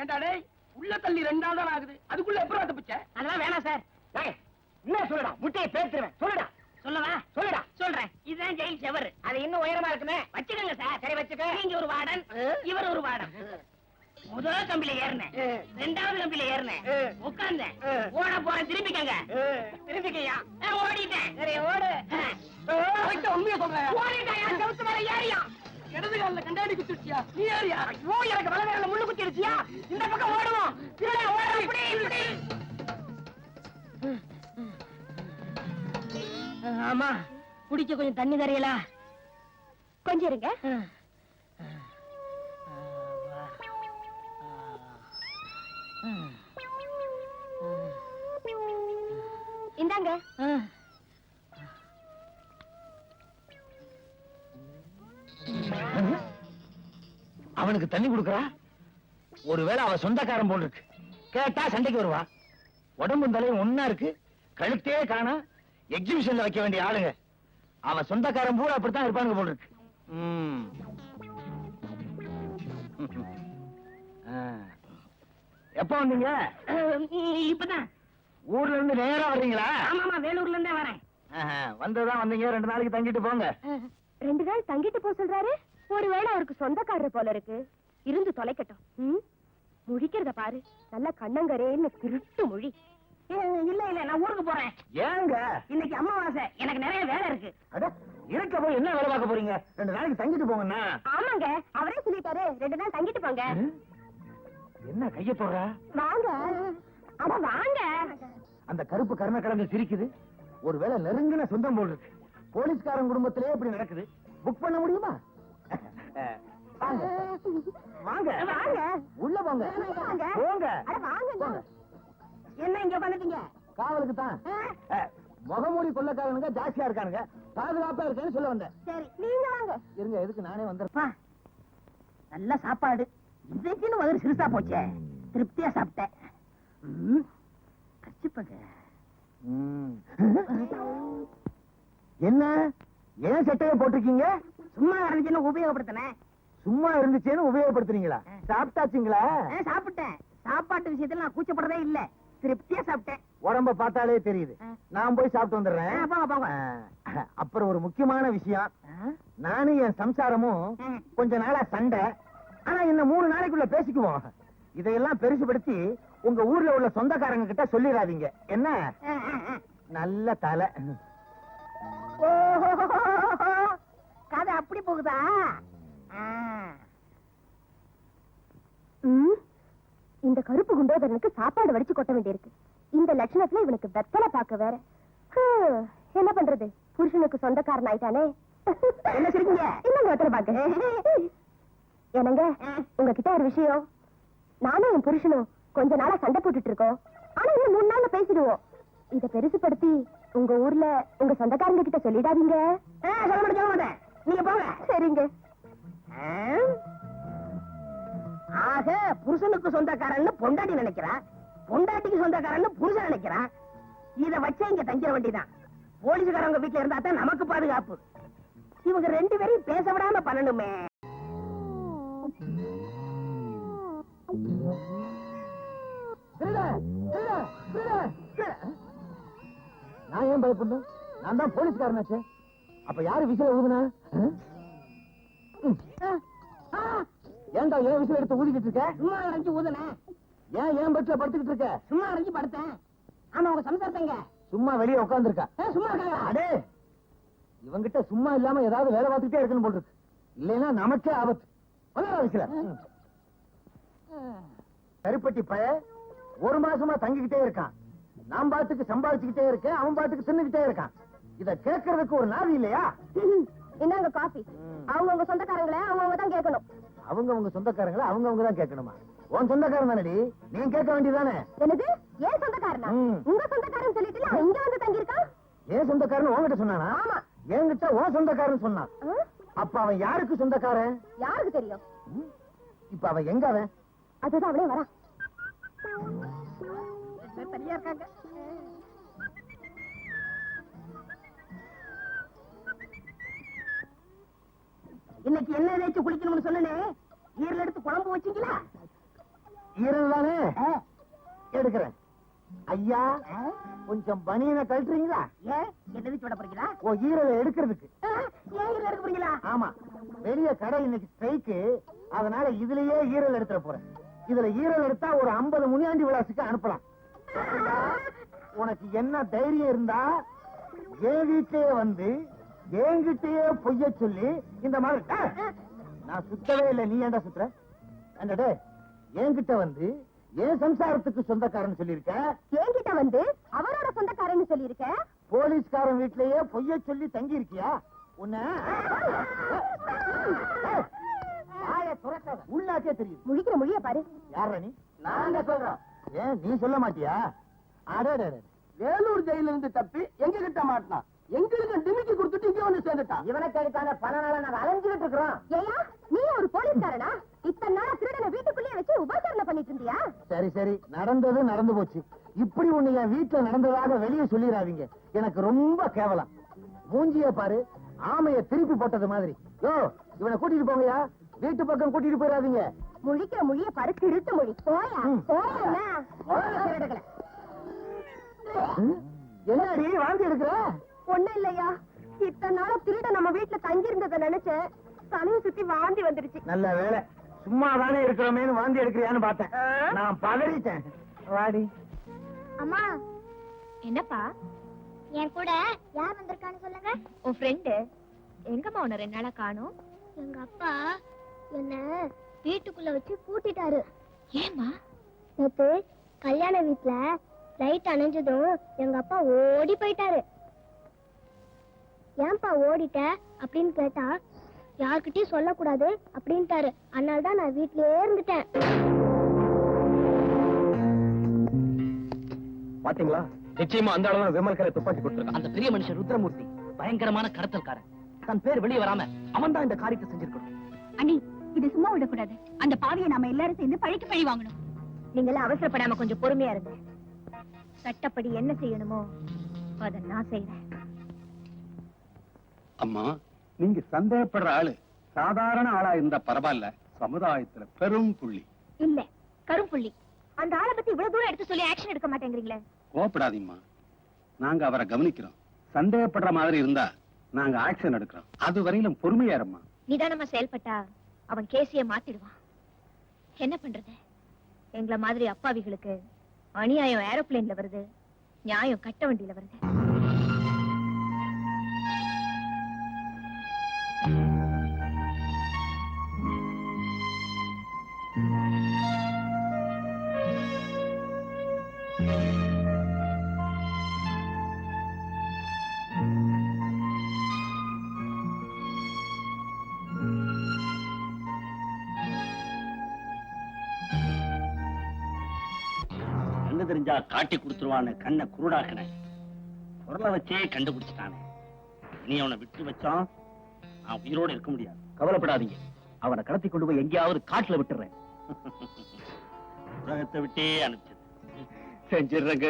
ஏண்டா டேய், உள்ள தள்ளி 2 நாள் தான் ஆகுது, அதுக்குள்ள எப்பறம் தப்பிச்ச? அதெல்லாம் வேணாம் சார். என்ன சொல்லுடா, முட்டையை பேத்துருவேன். சொல்லுடா. சொல்லவா? சொல்லுடா. சொல்றேன். இதுதான் ஜெயில் செவரு. அது இன்னும் உயரமா இருக்குமே. வச்சுக்கோங்க சார். சரி வச்சுக்க. நீங்க ஒரு வார்டன், இவர் ஒரு வார்டன். முதல் கம்பியில ஏறினேன், 2வது கம்பியில ஏறினேன், உட்கார்ந்தேன், ஓட போறேன். திரும்பிக்கங்க. திரும்பிக்கையா? ஓடிட்டேன். சரி ஓடு. உண்மையை சொல்றேன். ஓடிட்டாயா? செவுத்து மேல ஏறியா? இடது காலில் கண்டாடி குத்திருச்சியா? நீ ஏறியா? ஐயோ, எனக்கு வலது முள்ளு குத்திருச்சியா? இந்த பக்கம் ஓடுவோம். திருட ஓட. இப்படி இப்படி. ஆமா, குடிக்க கொஞ்சம் தண்ணி தரையலா? கொஞ்சம் இருங்க. இந்தாங்க. அவனுக்கு தண்ணி கொடுக்கறா? ஒருவேளை அவ சொந்தக்காரன் போல் இருக்கு. கேட்டா சண்டைக்கு வருவா. உடம்பு தலையும் ஒன்னா இருக்கு, கழுத்தே காணா. எக்ஸிபிஷன்ல வைக்க வேண்டிய ஆளுங்க. அவன் சொந்தக்காரன் பூரா அப்படித்தான் இருப்பானுங்க போல் இருக்கு. எப்ப வந்தீங்க? இப்பதான். ஊர்ல இருந்து நேரா வர்றீங்களா? ஆமாமா, வேலூர்ல இருந்தே வரேன். வந்ததான் வந்தீங்க. 2 நாளைக்கு தங்கிட்டு போங்க. 2 நாள் தங்கிட்டு போ சொல்றாரு. ஒருவேளை அவருக்கு சொந்தக்காரர் போல இருக்கு. இருந்து தொலைக்கட்டும். முழிக்கிறத பாரு, நல்ல கண்ணங்கரேன்னு திருட்டு மொழி. இல்ல இல்ல, நான் ஊருக்கு போறேன். ஏங்க? இன்னைக்கு அமாவாசை, எனக்கு நிறைய வேலை இருக்கு. இருக்க போய் என்ன வேலை பார்க்க போறீங்க? 2 நாளைக்கு தங்கிட்டு போங்கண்ணா. ஆமாங்க, அவரே சொல்லிட்டாரு 2 நாள் தங்கிட்டு போங்க. என்ன கைய போடுற? வாங்க. அட வாங்க. அந்த கருப்பு கருணை கடந்து சிரிக்குது. ஒருவேளை நெருங்கின சொந்தம் போல் இருக்கு. போலீஸ்காரன் குடும்பத்திலே இப்படி நடக்குது. புக் பண்ண முடியுமா? வாங்க வாங்க வாங்க. உள்ள போங்க. போங்க. அட வாங்க. என்ன இங்க வந்துட்டீங்க? காவலுக்கு தான். முகமூடி கொள்ளக்காரனுங்க ஜாஸ்தியா இருக்கானுங்க. பாதுகாப்பா இருக்கேன்னு சொல்ல வந்தேன். சரி, நீங்க வாங்க. இருங்க, எதுக்கு நானே வந்துருப்பேன். நல்ல சாப்பாடு. இன்றைக்குன்னு வயிறு சிறுசா போச்சே. திருப்தியா சாப்பிட்டேன். கச்சிப்பங்க. என்ன ஏன் சட்டையை போட்டிருக்கீங்க? சும்மா இருந்துச்சுன்னு உபயோகப்படுத்தினேன். சும்மா இருந்துச்சேன்னு உபயோகப்படுத்துறீங்களா? சாப்பிட்டாச்சுங்களா? சாப்பிட்டேன். சாப்பாட்டு விஷயத்துல நான் கூச்சப்படுறதே இல்ல. திருப்தியா சாப்பிட்டேன். உடம்ப பார்த்தாலே தெரியுது. நான் போய் சாப்பிட்டு வந்துடுறேன். போங்க போங்க. அப்புறம் ஒரு முக்கியமான விஷயம். நானும் என் சம்சாரமும் கொஞ்ச நாளா சண்டை. ஆனா இன்னும் 3 நாளைக்குள்ள பேசிக்குவோம். இதையெல்லாம் பெருசுபடுத்தி உங்க ஊர்ல உள்ள சொந்தக்காரங்க கிட்ட சொல்லிடாதீங்க. என்ன? நல்ல தலை. கதை அப்படி போகுதா? இந்த கருப்பு குண்டோதரனுக்கு சாப்பாடு வடிச்சு கொட்ட வேண்டியிருக்கு. இந்த லட்சணத்துல இவனுக்கு வெத்தலை பார்க்க வேற. என்ன பண்றது? புருஷனுக்கு சொந்தக்காரன் ஆயிட்டானே. என்ன சொல்றீங்க? இன்னும் வெத்தலை பாக்க. என்னங்க, உங்ககிட்ட ஒரு விஷயம். நானும் என் புருஷனும் கொஞ்ச நாளா சண்டை போட்டுட்டு இருக்கோம். ஆனா இன்னும் 3 நாள்ல பேசிடுவோம். இத பெருசுபடுத்தி உங்க ஊர்ல உங்க சொந்தக்காரங்க கிட்ட சொல்லிடாதீங்க. சொல்ல மாட்டேன். நீங்க போங்க. சரிங்க. ஆக புருஷனுக்கு சொந்தக்காரன்னு பொண்டாட்டி நினைக்கிறா, பொண்டாட்டிக்கு சொந்தக்காரன்னு புருஷன் நினைக்கிறா. இத வச்சா இங்க தங்கிட வேண்டியதான். போலீஸ்காரங்க வீட்டுல இருந்தா தான் நமக்கு பாதுகாப்பு. இவங்க 2 பேரையும் பேச விடாம பண்ணணுமே. நான் ஏன் பயப்படணும்? நான் தான் போலீஸ்காரனாச்சே. அப்ப யாரு விசில ஊதுனா? ஏன்டா ஏன் விசில் எடுத்து ஊதிக்கிட்டு இருக்க? சும்மா அரைஞ்சு ஊதுன. ஏன் பெட்ல படுத்துக்கிட்டு இருக்க? சும்மா அரைஞ்சு படுத்தேன். ஆமா, உங்க சம்சாரத்தங்க சும்மா வெளியே உட்கார்ந்துருக்கா. சும்மா இருக்காங்க. அடே, இவங்கிட்ட சும்மா இல்லாம ஏதாவது வேலை பார்த்துட்டே இருக்கணும் போல் இருக்கு. இல்லைன்னா நமக்கே ஆபத்து. விசில கருப்பட்டி பய 1 மாசமா தங்கிக்கிட்டே இருக்கான். நான் பாட்டுக்கு சம்பாதிச்சுக்கிட்டே இருக்கேன், அவன் பாட்டுக்கு தின்னுக்கிட்டே இருக்கான். இத கேட்கறதுக்கு ஒரு நாதி இல்லையா? என்னங்க காபி? அவங்க சொந்தக்காரங்களே அவங்க தான் கேட்கணும். அவங்க சொந்தக்காரங்கள அவங்க தான் கேட்கணுமா? உன் சொந்தக்காரன் தானடி, நீ கேட்க வேண்டியதானே? என்னது? ஏன் சொந்தக்காரனா? உங்க சொந்தக்காரன் சொல்லிட்டு இங்க வந்து தங்கி இருக்கான். ஏன் சொந்தக்காரன் உன்கிட்ட சொன்னானா? ஆமா, என்கிட்ட உன் சொந்தக்காரன் சொன்னான். அப்ப அவன் யாருக்கு சொந்தக்காரன்? யாருக்கு தெரியும்? இப்ப அவன் எங்க? அவன் அதுதான் அவனே வரா. தனியா இருக்காங்க. இன்னைக்கு என்ன தேய்ச்சி குளிக்கணும்னு சொன்னே, ஈரல் எடுத்து குழம்பு வச்சீங்களா? ஈரல் தானே எடுக்கிறேன். ஐயா கொஞ்சம் பனியனை கழட்டுறீங்களா? ஏன் என்ன வச்சு விட போறீங்களா? ஓ, ஈரலை எடுக்கிறதுக்கு. ஏன் ஈரல் எடுக்க போறீங்களா? ஆமா, வெளிய கடை இன்னைக்கு ஸ்ட்ரைக்கு, அதனால இதுலயே ஈரல் எடுத்துற போறேன். இதுல ஈரல் எடுத்தா ஒரு 50 முனியாண்டி விலாசுக்கு அனுப்பலாம். ஐயா, உனக்கு என்ன தைரியம் இருந்தா என் வீட்லயே வந்து என்கிட்டயே பொய்ய சொல்லி இந்த மாதிரி நான் சுத்தவே இல்லை, நீ ஏன்டா சுத்துற? அண்டடே, என்கிட்ட வந்து என் சம்சாரத்துக்கு சொந்தக்காரன் சொல்லியிருக்க, என்கிட்ட வந்து அவரோட சொந்தக்காரன்னு சொல்லியிருக்க. போலீஸ்காரன் வீட்லயே பொய்ய சொல்லி தங்கி இருக்கியா? உன்ன உள்ளாக்கே தெரியுது. முழிக்கிற மொழிய பாரு. யார நீ? நாங்க சொல்றோம். ஏன் நீ சொல்ல மாட்டியா? அடடே, வேலூர் ஜெயில இருந்து தப்பி எங்க கிட்ட மாட்டினான். எங்களுக்கு டிமிக்கி கொடுத்துட்டு இங்க வந்து சேர்ந்துட்டான். இவனுக்கு அதுக்கான பல நாளா நாங்க அலைஞ்சுகிட்டு இருக்கிறோம். ஏயா, நீ ஒரு போலீஸ்காரனா? இத்தனை நாளா திருடனை வீட்டுக்குள்ளேயே வச்சு உபசரணை பண்ணிட்டு இருந்தியா? சரி சரி, நடந்தது நடந்து போச்சு. இப்படி ஒண்ணு என் வீட்டுல நடந்ததாக வெளியே சொல்லிடாதீங்க, எனக்கு ரொம்ப கேவலம். மூஞ்சிய பாரு, ஆமைய திருப்பி போட்டது மாதிரி. யோ, இவனை கூட்டிட்டு போங்கயா, வீட்டு பக்கம் கூட்டிட்டு போயிடாதீங்க. முழிக்கிற மொழிய பாரு, திருட்டு மொழி. போயா போயா. என்னடி வாந்தி எடுக்கிற? ஒண்ணும் இல்லையா, இத்தனை நாளா திருட நம்ம வீட்டுல தங்கி இருந்ததை நினைச்சேன், தலையை சுத்தி வாந்தி வந்துருச்சு. நல்ல வேலை, சும்மா தானே இருக்கிறோமேனு வாந்தி எடுக்கிறியான்னு பார்த்தேன். நான் பதறிட்டேன். வாடி. அம்மா. என்னப்பா? என் கூட யார் வந்திருக்கான்னு சொல்லுங்க. உன் ஃப்ரெண்டு. எங்கம்மா உன்னை 2 நாளா காணோம்? எங்க அப்பா என்ன வீட்டுக்குள்ள வச்சு பூட்டிட்டாரு. ஏமா? நேத்து கல்யாண வீட்டுல லைட் அணைஞ்சதும் எங்க அப்பா ஓடி போயிட்டாரு. ஏன்பா ஓடிட்ட அப்படின்னு கேட்டா, யார்கிட்டயும் சொல்லக்கூடாது அப்படின்ட்டாரு. அதனாலதான் நான் வீட்லயே இருந்துட்டேன். பாத்தீங்களா, நிச்சயமா அந்த அளவு விமல்கரை துப்பாக்கி கொடுத்திருக்கான். அந்த பெரிய மனுஷன் ருத்ரமூர்த்தி பயங்கரமான கடத்தல்காரன். தன் பேர் வெளியே வராம அவன் தான் இந்த காரியத்தை செஞ்சிருக்கணும். அண்ணி, இது சும்மா விடக்கூடாது. அந்த பாவியை நாம எல்லாரும் சேர்ந்து பழிக்கு பழி வாங்கணும். நீங்கள அவசரப்படாம கொஞ்சம் பொறுமையா இருங்க. சட்டப்படி என்ன செய்யணுமோ அதை நான் செய்யறேன். அம்மா, நீங்க சந்தேகப்படுற ஆளு சாதாரண ஆளா இருந்தா பரவாயில்ல, சமுதாயத்துல பெரும் புள்ளி. இல்ல, கரும்புள்ளி. அந்த ஆளை பத்தி இவ்வளவு தூரம் எடுத்து சொல்லி ஆக்ஷன் எடுக்க மாட்டேங்கிறீங்களே. கோபப்படாதீங்கம்மா, நாங்க அவரை கவனிக்கிறோம். சந்தேகப்படுற மாதிரி இருந்தா நாங்க ஆக்ஷன் எடுக்கிறோம். அது வரையிலும் பொறுமையா இருமா. நிதானமா செயல்பட்டா அவன் கேசிய மாத்திடுவான். என்ன பண்றது? எங்கள மாதிரி அப்பாவிகளுக்கு அநியாயம் ஏரோப்ளேன்ல வருது, நியாயம் கட்ட வண்டியில வருது. கண்ணு தெரிஞ்சா காட்டி கொடுத்துருவான்னு கண்ணை குருடாக்கின குரலை வச்சே கண்டுபிடிச்சிட்டானே. இனி அவனை விட்டு வச்சான் நான் உயிரோட இருக்க முடியாது. கவலைப்படாதீங்க, அவனை கடத்தி கொண்டு போய் எங்கேயாவது காட்டுல விட்டுறேன். உலகத்தை விட்டே அனுப்பிச்சது செஞ்சிடுறேங்க.